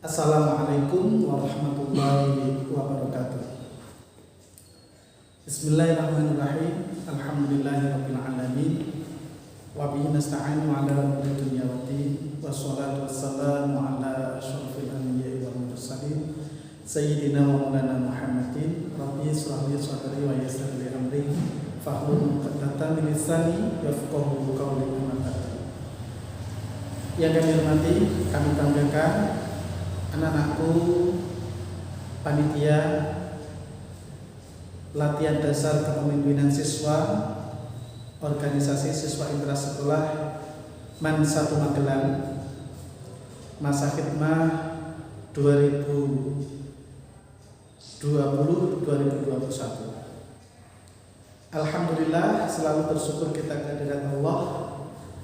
Assalamualaikum warahmatullahi wabarakatuh. Bismillahirrahmanirrahim. Alhamdulillahirabbil alamin. Wa bihi nasta'inu 'ala umuri dunya waddin. Wassalatu wassalamu 'ala asyrofil anbiya'i wal mursalin sayyidina wa maulana Muhammadin. Rabbi shrah li sadri wa yassir li amri fahlul 'uqdatam min lisani yafqahu qawli. Yang kami hormati, kami banggakan anak-anakku panitia latihan dasar kepemimpinan siswa organisasi siswa intrasekolah MAN 1 Magelang masa khidmah 2020-2021. Alhamdulillah, selalu bersyukur kita kehadirat Allah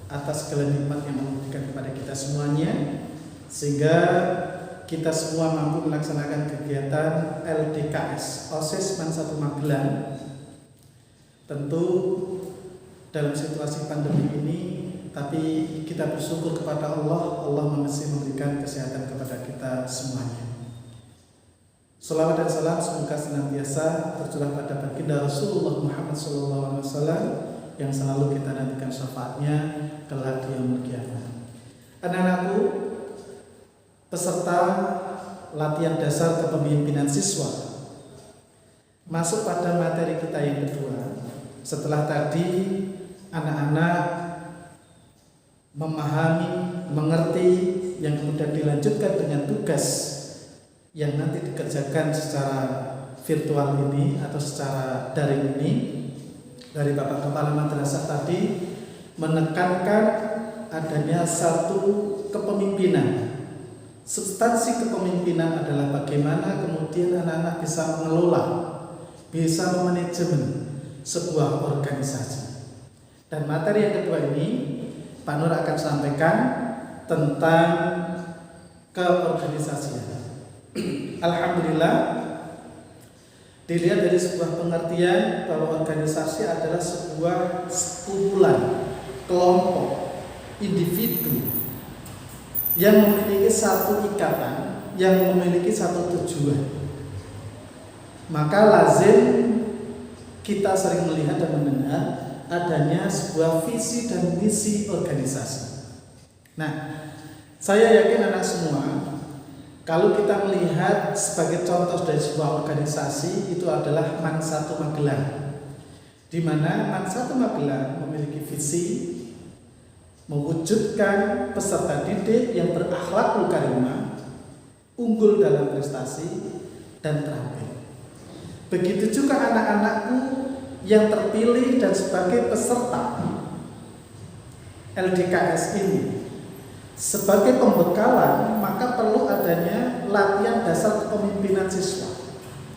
atas segala nikmat yang memberikan kepada kita semuanya, sehingga kita semua mampu melaksanakan kegiatan LDKS OSIS MAN 1 Magelang. Tentu dalam situasi pandemi ini, tapi kita bersyukur kepada Allah masih memberikan kesehatan kepada kita semuanya. Salawat dan salam semoga senantiasa tercurah pada baginda Rasulullah Muhammad SAW yang selalu kita nantikan syafaatnya kelak di yaumul qiyamah. Anak-anakku, peserta latihan dasar kepemimpinan siswa, masuk pada materi kita yang kedua. Setelah tadi anak-anak memahami, mengerti, yang kemudian dilanjutkan dengan tugas yang nanti dikerjakan secara virtual ini atau secara daring ini, dari Bapak Kepala Madrasah tadi menekankan adanya satu kepemimpinan. Substansi kepemimpinan adalah bagaimana kemudian anak-anak bisa mengelola, bisa memanajemen sebuah organisasi. Dan materi yang kedua ini Pak Nur akan sampaikan tentang keorganisasian. Alhamdulillah, dilihat dari sebuah pengertian bahwa organisasi adalah sebuah kumpulan, kelompok, individu yang memiliki satu ikatan, yang memiliki satu tujuan. Maka lazim kita sering melihat dan mendengar adanya sebuah visi dan misi organisasi. Nah, saya yakin anak semua, kalau kita melihat sebagai contoh dari sebuah organisasi, itu adalah MAN 1 Magelang, di mana MAN 1 Magelang memiliki visi mewujudkan peserta didik yang berakhlakul karimah, unggul dalam prestasi dan terampil. Begitu juga anak-anakku yang terpilih dan sebagai peserta LDKS ini. Sebagai pembekalan, maka perlu adanya latihan dasar kepemimpinan siswa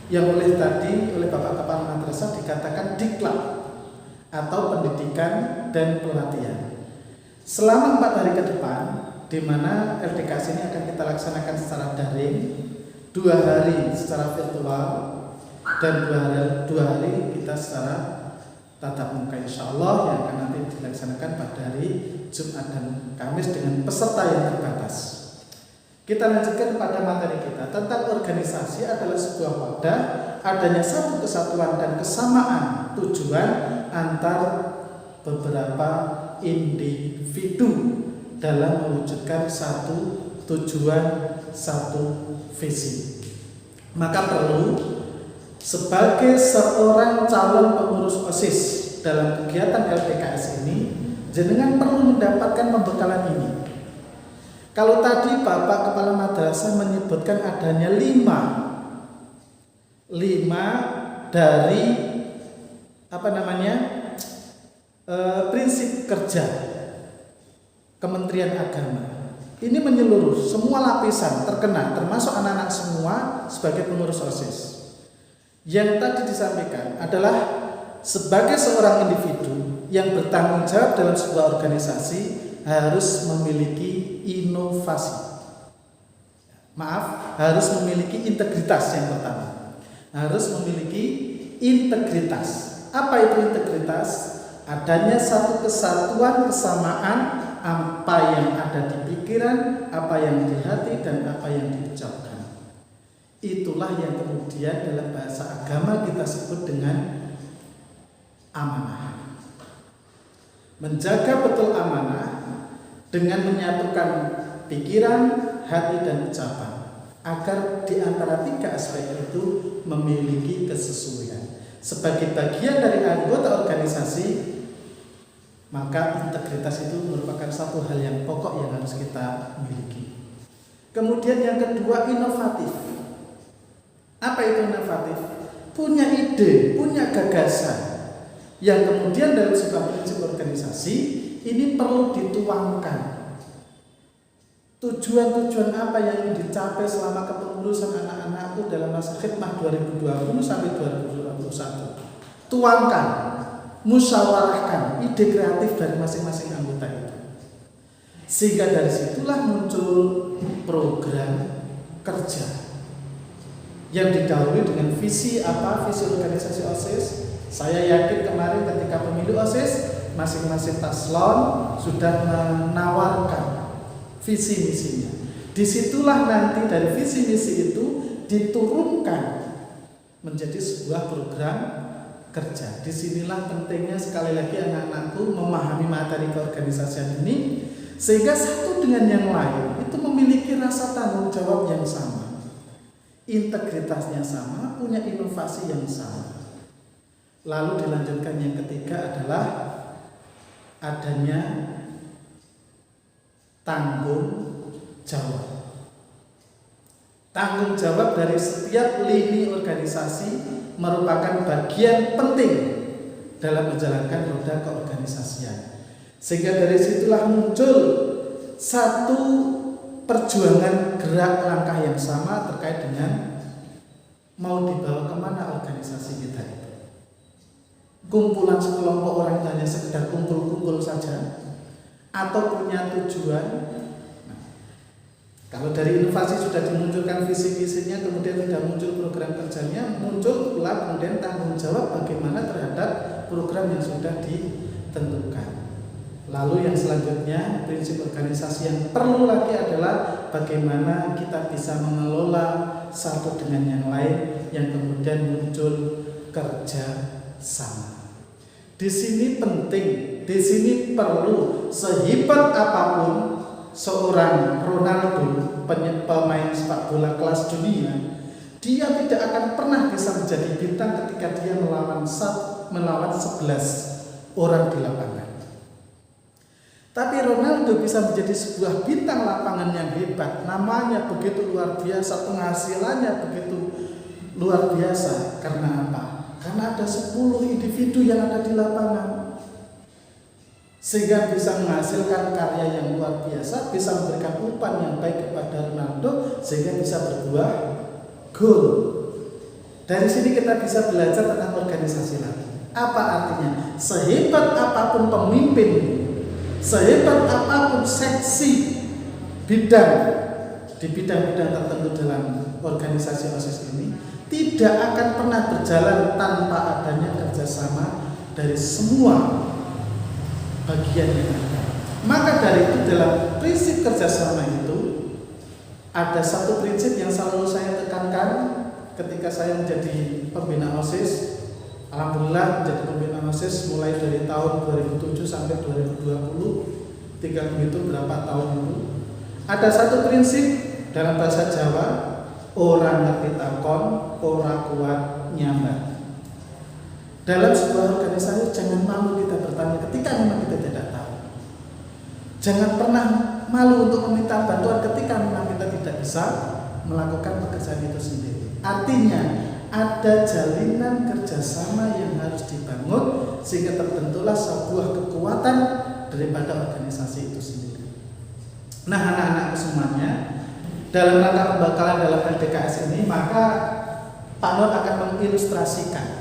yang oleh Bapak Kepala Madrasah dikatakan diklat atau pendidikan dan pelatihan. Selama 4 hari ke depan, di mana LDKS ini akan kita laksanakan secara daring, 2 hari secara virtual dan 2 hari kita secara tatap muka, insya Allah, yang akan nanti dilaksanakan pada hari Jumat dan Kamis dengan peserta yang terbatas. Kita lanjutkan pada materi kita tentang organisasi adalah sebuah wadah adanya satu kesatuan dan kesamaan tujuan antar beberapa individu dalam mewujudkan satu tujuan, satu visi. Maka perlu sebagai seorang calon pengurus OSIS dalam kegiatan LDKS ini, jenengan perlu mendapatkan pembekalan ini. Kalau tadi Bapak Kepala Madrasah menyebutkan adanya 5 dari prinsip kerja Kementerian Agama. Ini menyeluruh, semua lapisan terkena, termasuk anak-anak semua sebagai pengurus OSIS. Yang tadi disampaikan adalah sebagai seorang individu yang bertanggung jawab dalam sebuah organisasi harus memiliki inovasi. Harus memiliki integritas yang pertama. Harus memiliki integritas. Apa itu integritas? Adanya satu kesatuan, kesamaan apa yang ada di pikiran, apa yang di hati, dan apa yang diucapkan. Itulah yang kemudian dalam bahasa agama kita sebut dengan amanah. Menjaga betul amanah dengan menyatukan pikiran, hati, dan ucapan agar di antara tiga aspek itu memiliki kesesuaian. Sebagai bagian dari anggota organisasi, maka integritas itu merupakan satu hal yang pokok yang harus kita miliki. Kemudian yang kedua, inovatif. Apa itu inovatif? Punya ide, punya gagasan yang kemudian dalam sebuah prinsip organisasi ini perlu dituangkan. Tujuan-tujuan apa yang ingin dicapai selama kepengurusan anak-anakku dalam masa khidmah 2020 sampai 2021. Tuangkan, musyawarahkan ide kreatif dari masing-masing anggota itu. Sehingga dari situlah muncul program kerja yang didahului dengan visi visi organisasi OSIS. Saya yakin kemarin ketika pemilu OSIS, masing-masing paslon sudah menawarkan visi misinya. Disitulah nanti dari visi misi itu diturunkan menjadi sebuah program kerja. Disinilah pentingnya sekali lagi anak-anakku memahami materi keorganisasian ini, sehingga satu dengan yang lain itu memiliki rasa tanggung jawab yang sama, integritasnya sama, punya inovasi yang sama. Lalu dilanjutkan yang ketiga adalah adanya tanggung jawab. Tanggung jawab dari setiap lini organisasi merupakan bagian penting dalam menjalankan roda keorganisasian. Sehingga dari situlah muncul satu perjuangan gerak langkah yang sama terkait dengan mau dibawa kemana organisasi kita itu. Kumpulan sekelompok orang hanya sekedar kumpul-kumpul saja atau punya tujuan. Kalau dari inovasi sudah dimunculkan visi-visinya, kemudian sudah muncul program kerjanya, muncul pula kemudian tanggung jawab bagaimana terhadap program yang sudah ditentukan. Lalu yang selanjutnya, prinsip organisasi yang perlu lagi adalah bagaimana kita bisa mengelola satu dengan yang lain yang kemudian muncul kerja sama. Di sini penting, di sini perlu, sehebat apapun seorang Ronaldo, pemain sepak bola kelas dunia, dia tidak akan pernah bisa menjadi bintang ketika dia melawan 11 orang di lapangan. Tapi Ronaldo bisa menjadi sebuah bintang lapangan yang hebat, namanya begitu luar biasa, penghasilannya begitu luar biasa. Karena apa? Karena ada 10 individu yang ada di lapangan, sehingga bisa menghasilkan karya yang luar biasa, bisa memberikan umpan yang baik kepada Ronaldo, sehingga bisa berbuah gol. Dari sini kita bisa belajar tentang organisasi lagi. Apa artinya? Sehebat apapun pemimpin, sehebat apapun seksi bidang di bidang-bidang tertentu dalam organisasi OSIS ini, tidak akan pernah berjalan tanpa adanya kerjasama dari semua bagian yang ada. Maka dari itu dalam prinsip kerjasama itu ada satu prinsip yang selalu saya tekankan ketika saya menjadi pembina OSIS. Alhamdulillah menjadi pembina OSIS mulai dari tahun 2007 sampai 2020, tinggal menghitung berapa tahun itu. Ada satu prinsip dalam bahasa Jawa, orang ngerti takon, ora kuat nyambat. Dalam sebuah organisasi jangan malu kita bertanya ketika memang kita tidak tahu. Jangan pernah malu untuk meminta bantuan ketika memang kita tidak bisa melakukan pekerjaan itu sendiri. Artinya ada jalinan kerjasama yang harus dibangun sehingga terbentuklah sebuah kekuatan daripada organisasi itu sendiri. Nah, anak-anak semuanya, dalam rangka pembekalan dalam LDKS ini, maka Pak Nur akan mengilustrasikan.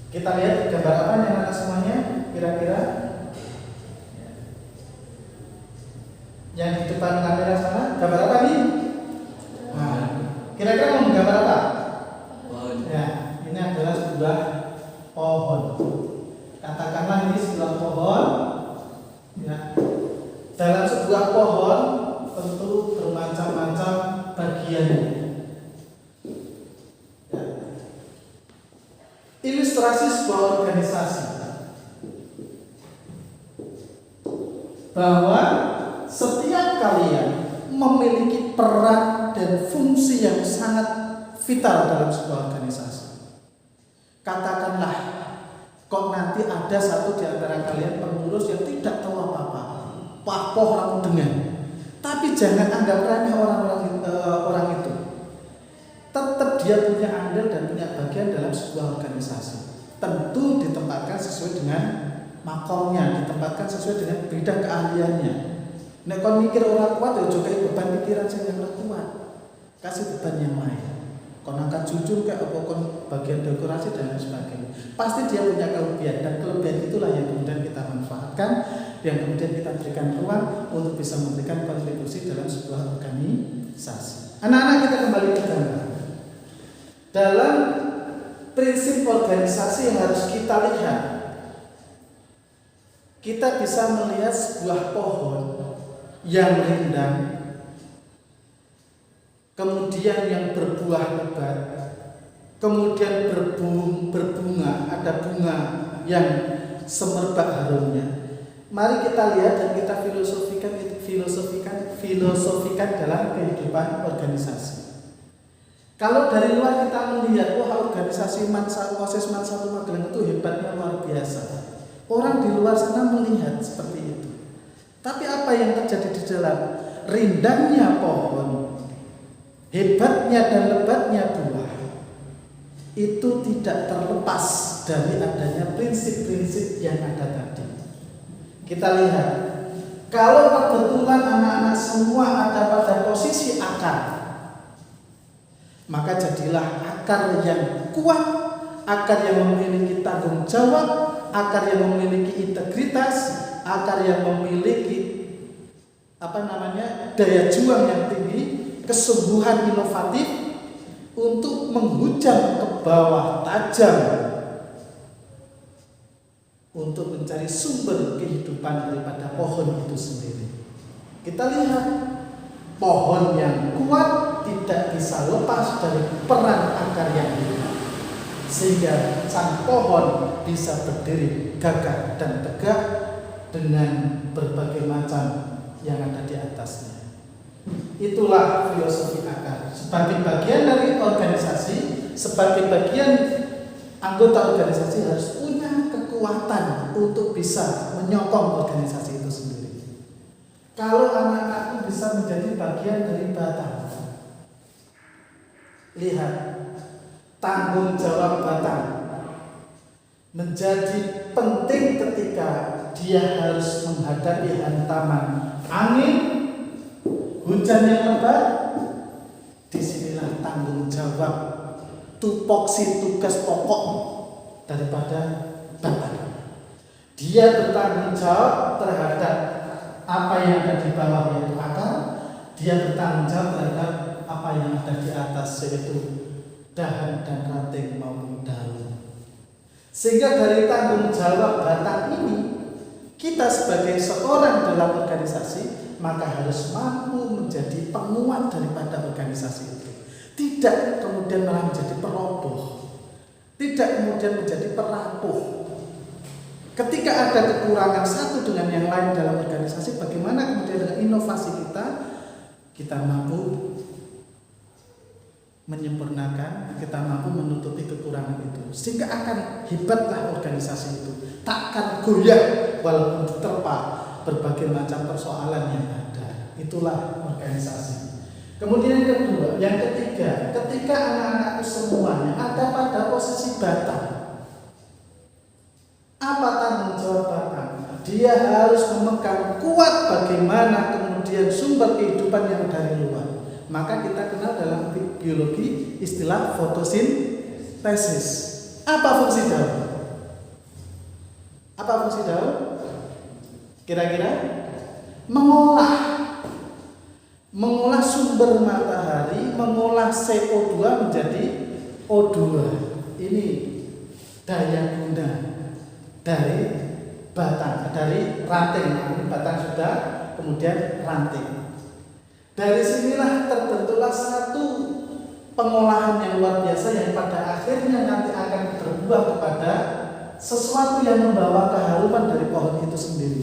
Kita lihat gambar apa nih anak semuanya, kira-kira? Yang di depan kamera sana, gambar apa nih? Nah, kira-kira mau gambar apa? Ya, ini adalah sebuah pohon. Katakanlah ini sebuah pohon. Ya. Sebuah pohon tentu bermacam-macam bagiannya. Ya. Ilustrasi sebuah organisasi bahwa setiap kalian memiliki peran dan fungsi yang sangat vital dalam sebuah organisasi. Katakanlah, kok nanti ada satu di antara kalian pengurus yang tidak tahu apa-apa, papoh langsung dengan. Tapi jangan anggap remeh orang itu. Tetap dia punya andil dan punya bagian dalam sebuah organisasi. Tentu ditempatkan sesuai dengan makomnya, ditempatkan sesuai dengan bidang keahliannya. Nek kon mikir orang kuat ya juga beban pikiran sing yang kuat. Kasih beban yang lain. Kon angkat jujur kayak apa kon bagian dekorasi dan lain sebagainya. Pasti dia punya kelebihan dan kelebihan itulah yang kemudian kita manfaatkan, yang kemudian kita berikan ruang untuk bisa memberikan kontribusi dalam sebuah organisasi. Anak-anak, kita kembali ke gambar. Dalam prinsip organisasi yang harus kita lihat, kita bisa melihat sebuah pohon yang rindang, kemudian yang berbuah lebat, kemudian berbunga, ada bunga yang semerbak harumnya. Mari kita lihat dan kita filosofikan dalam kehidupan organisasi. Kalau dari luar kita melihat, wah organisasi Moses Mansatu Magelang itu hebatnya luar biasa. Orang di luar sana melihat seperti itu. Tapi apa yang terjadi di dalam? Rindangnya pohon, hebatnya dan lebatnya buah, itu tidak terlepas dari adanya prinsip-prinsip yang ada tadi. Kita lihat, kalau kebetulan anak-anak semua ada pada posisi akar, maka jadilah akar yang kuat, akar yang memiliki tanggung jawab, akar yang memiliki integritas, akar yang memiliki daya juang yang tinggi, kesungguhan inovatif untuk menghujam ke bawah tajam untuk mencari sumber kehidupan daripada pohon itu sendiri. Kita lihat, pohon yang kuat tidak bisa lepas dari peran akar yang kuat, sehingga sang pohon bisa berdiri gagah dan tegak dengan berbagai macam yang ada di atasnya. Itulah filosofi akar. Sebagai bagian dari organisasi, sebagai bagian anggota organisasi harus punya kekuatan untuk bisa menyokong organisasi itu sendiri. Kalau anak-anak bisa menjadi bagian dari batang, lihat, tanggung jawab batang menjadi penting ketika dia harus menghadapi hantaman angin, hujan yang lebat. Disinilah tanggung jawab, tupoksi tugas pokok daripada batang. Dia bertanggung jawab terhadap apa yang ada di bawah, yaitu akar. Dia bertanggung jawab terhadap apa yang ada di atas, yaitu dahan dan ranting maupun daun. Sehingga dari tanggung jawab batang ini, kita sebagai seorang dalam organisasi maka harus mampu menjadi penguat daripada organisasi itu. Tidak kemudian malah menjadi peroboh, tidak kemudian menjadi perapuh. Ketika ada kekurangan satu dengan yang lain dalam organisasi, bagaimana kemudian dengan inovasi kita mampu menyempurnakan, kita mampu menutupi kekurangan itu, sehingga akan hebatlah organisasi itu, takkan goyah walaupun diterpa berbagai macam persoalan yang ada. Itulah organisasi. Kemudian yang ketiga, ketika anak-anakku semuanya ada pada posisi batang, apa tanggung jawab batang? Dia harus memegang kuat bagaimana kemudian sumber kehidupan yang dari luar. Maka kita kenal dalam biologi istilah fotosintesis. Apa fungsi daun? Apa fungsi daun? Kira-kira mengolah sumber matahari, mengolah CO2 menjadi O2. Ini daya guna dari batang, dari ranting. Batang sudah kemudian ranting. Dari sinilah terbentuklah satu pengolahan yang luar biasa yang pada akhirnya nanti akan berbuah kepada sesuatu yang membawa keharuman dari pohon itu sendiri.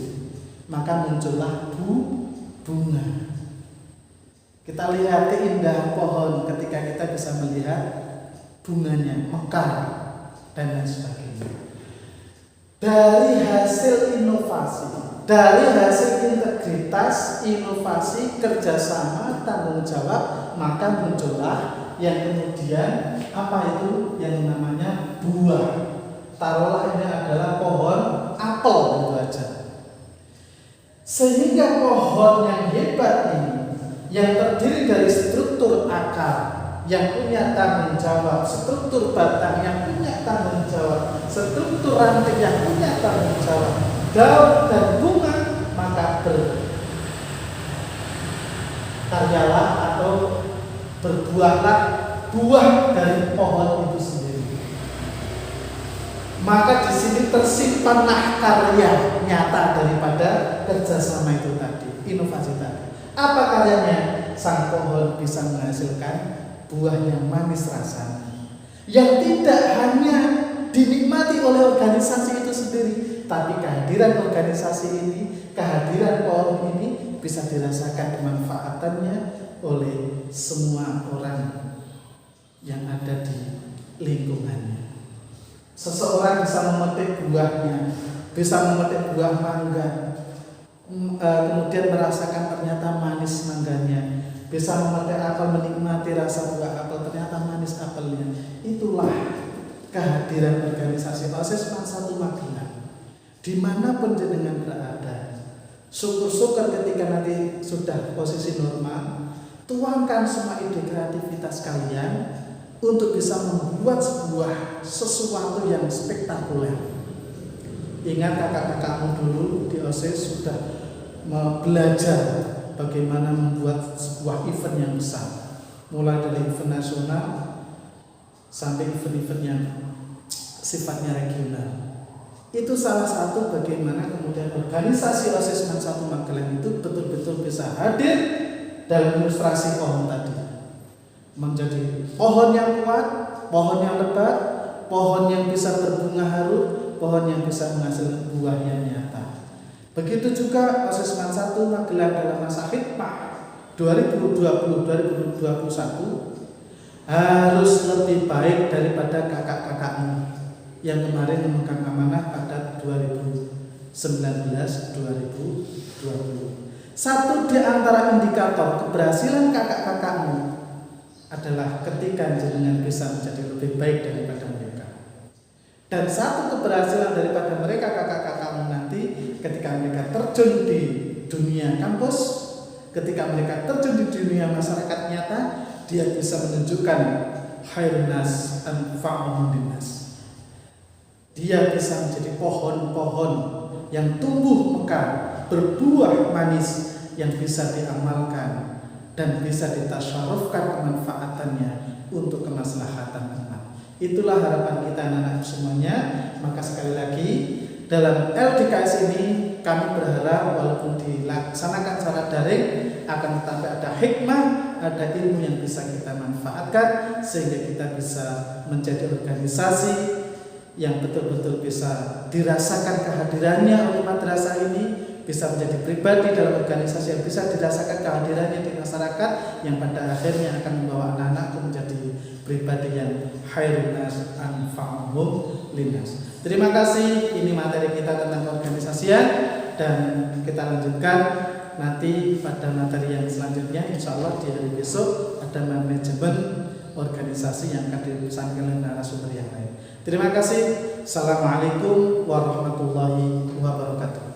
Maka muncullah bunga. Kita lihat keindahan pohon ketika kita bisa melihat bunganya mekar dan lain sebagainya. Dari hasil inovasi, dari hasil integritas, inovasi, kerjasama, tanggung jawab, maka muncullah yang kemudian apa itu yang namanya buah. Taruhlah ini adalah pohon apel itu aja. Sehingga pohon yang hebat ini, yang terdiri dari struktur akar yang punya tanggung jawab, struktur batang yang punya tanggung jawab, struktur ranting yang punya tanggung jawab, daun dan bunga, maka berkaryalah atau berbuahlah buah dari pohon itu sendiri. Maka di sini tersimpanlah karya nyata daripada kerjasama itu tadi, inovasi tadi. Apa karyanya? Sang pohon bisa menghasilkan buah yang manis rasanya, yang tidak hanya dinikmati oleh organisasi itu sendiri, tapi kehadiran organisasi ini, kehadiran pohon ini bisa dirasakan kemanfaatannya oleh semua orang yang ada di lingkungannya. Seseorang bisa memetik buahnya, bisa memetik buah mangga, kemudian merasakan ternyata manis mangganya, bisa memetik apel, menikmati rasa buah apel, ternyata manis apelnya. Itulah kehadiran organisasi OSIS 41 Magelang. Dimanapun jenengan berada, syukur-syukur ketika nanti sudah posisi normal, tuangkan semua ide kreativitas kalian untuk bisa membuat sebuah sesuatu yang spektakuler. Ingat kakak-kakakmu dulu di OSIS sudah belajar bagaimana membuat sebuah event yang besar, mulai dari event nasional sampai event-event yang sifatnya regional. Itu salah satu bagaimana kemudian organisasi OSIS 41 Magelang itu betul-betul bisa hadir dalam ilustrasi pohon tadi, menjadi pohon yang kuat, pohon yang lebat, pohon yang bisa berbunga harum, pohon yang bisa menghasilkan buah yang nyata. Begitu juga OSIS 41 Magelang dalam masa khidmah 2020-2021 harus lebih baik daripada kakak-kakakmu yang kemarin memegang amanah pada 2019-2020. Satu di antara indikator keberhasilan kakak-kakakmu adalah ketika jenengan bisa menjadi lebih baik daripada mereka. Dan satu keberhasilan daripada mereka kakak-kakakmu nanti ketika mereka terjun di dunia kampus, ketika mereka terjun di dunia masyarakat nyata, dia bisa menunjukkan khairun nas anfa'uhum linnas. Dia bisa menjadi pohon-pohon yang tumbuh mekar, berbuah manis yang bisa diamalkan dan bisa ditasyarufkan kemanfaatannya untuk kemaslahatan umat. Itulah harapan kita anak-anak semuanya. Maka sekali lagi dalam LDKS ini kami berharap walaupun dilaksanakan secara daring, akan tetapi ada hikmah, ada ilmu yang bisa kita manfaatkan sehingga kita bisa menjadi organisasi yang betul-betul bisa dirasakan kehadirannya oleh madrasah ini, bisa menjadi pribadi dalam organisasi yang bisa dirasakan kehadirannya di masyarakat, yang pada akhirnya akan membawa anak-anak menjadi pribadi yang khairun nas anfa'uhum linnas. Terima kasih, ini materi kita tentang organisasian dan kita lanjutkan nanti pada materi yang selanjutnya. Insya Allah di hari besok ada manajemen organisasi yang akan disampaikan oleh narasumber yang lain. Terima kasih. Assalamualaikum warahmatullahi wabarakatuh.